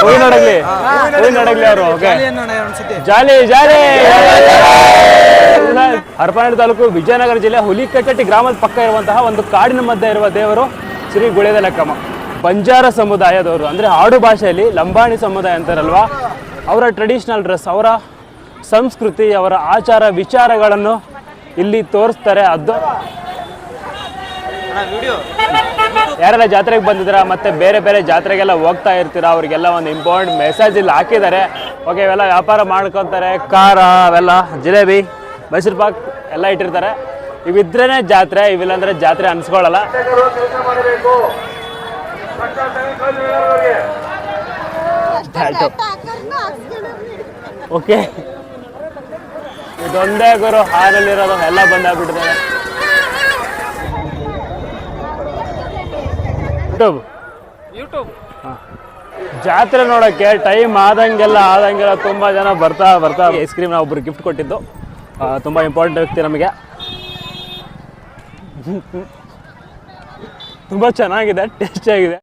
ಹೂವಿನಡಗ್ಲಿ ಅವರು. ಓಕೆ, ಜಾಲಿ ಜಾಲಿ. ಹರಪನಹಳ್ಳಿ ತಾಲೂಕು ವಿಜಯನಗರ ಜಿಲ್ಲೆ ಹುಲಿಕಟ್ಟೆ ಗ್ರಾಮದ ಪಕ್ಕ ಇರುವಂತಹ ಒಂದು ಕಾಡಿನ ಮಧ್ಯೆ ಇರುವ ದೇವರು ಶ್ರೀ ಗುಳೇದ ಲೆಕ್ಕಮ್ಮ. ಬಂಜಾರ ಸಮುದಾಯದವರು, ಅಂದರೆ ಆಡು ಭಾಷೆಯಲ್ಲಿ ಲಂಬಾಣಿ ಸಮುದಾಯ ಅಂತಾರಲ್ವಾ, ಅವರ ಟ್ರೆಡಿಷ್ನಲ್ ಡ್ರೆಸ್, ಅವರ ಸಂಸ್ಕೃತಿ, ಅವರ ಆಚಾರ ವಿಚಾರಗಳನ್ನು ಇಲ್ಲಿ ತೋರಿಸ್ತಾರೆ. ಅದು ಯಾರೆಲ್ಲ ಜಾತ್ರೆಗೆ ಬಂದಿದ್ದೀರಾ ಮತ್ತು ಬೇರೆ ಬೇರೆ ಜಾತ್ರೆಗೆಲ್ಲ ಹೋಗ್ತಾ ಇರ್ತೀರಾ, ಅವರಿಗೆಲ್ಲ ಒಂದು ಇಂಪಾರ್ಟೆಂಟ್ ಮೆಸೇಜ್ ಇಲ್ಲಿ ಹಾಕಿದ್ದಾರೆ. ಓಕೆ, ಇವೆಲ್ಲ ವ್ಯಾಪಾರ ಮಾಡ್ಕೊತಾರೆ. ಖಾರ ಅವೆಲ್ಲ, ಜಿಲೇಬಿ, ಮೈಸೂರು ಪಾಕ್ ಎಲ್ಲ ಇಟ್ಟಿರ್ತಾರೆ. ಇವಿದ್ರೇ ಜಾತ್ರೆ, ಇವಿಲ್ಲಾಂದರೆ ಜಾತ್ರೆ ಅನ್ಸ್ಕೊಳ್ಳಲ್ಲ. ಓಕೆ, ಇದೊಂದೇ ಗುರು ಹಾರಲ್ಲಿರೋದು, ಎಲ್ಲ ಬಂದಾಗ್ಬಿಟ್ಟಿದ್ದಾರೆ. ಯೂಟ್ಯೂಬ್ ಜಾತ್ರೆ ನೋಡೋಕ್ಕೆ ಟೈಮ್ ಆದಂಗೆಲ್ಲ ತುಂಬ ಜನ ಬರ್ತಾ ಐಸ್ ಕ್ರೀಮ್ ನಾವು ಒಬ್ರು ಗಿಫ್ಟ್ ಕೊಟ್ಟಿದ್ದು, ತುಂಬ ಇಂಪಾರ್ಟೆಂಟ್ ವ್ಯಕ್ತಿ ನಮಗೆ. ತುಂಬ ಚೆನ್ನಾಗಿದೆ, ಟೇಸ್ಟಿಯಾಗಿದೆ.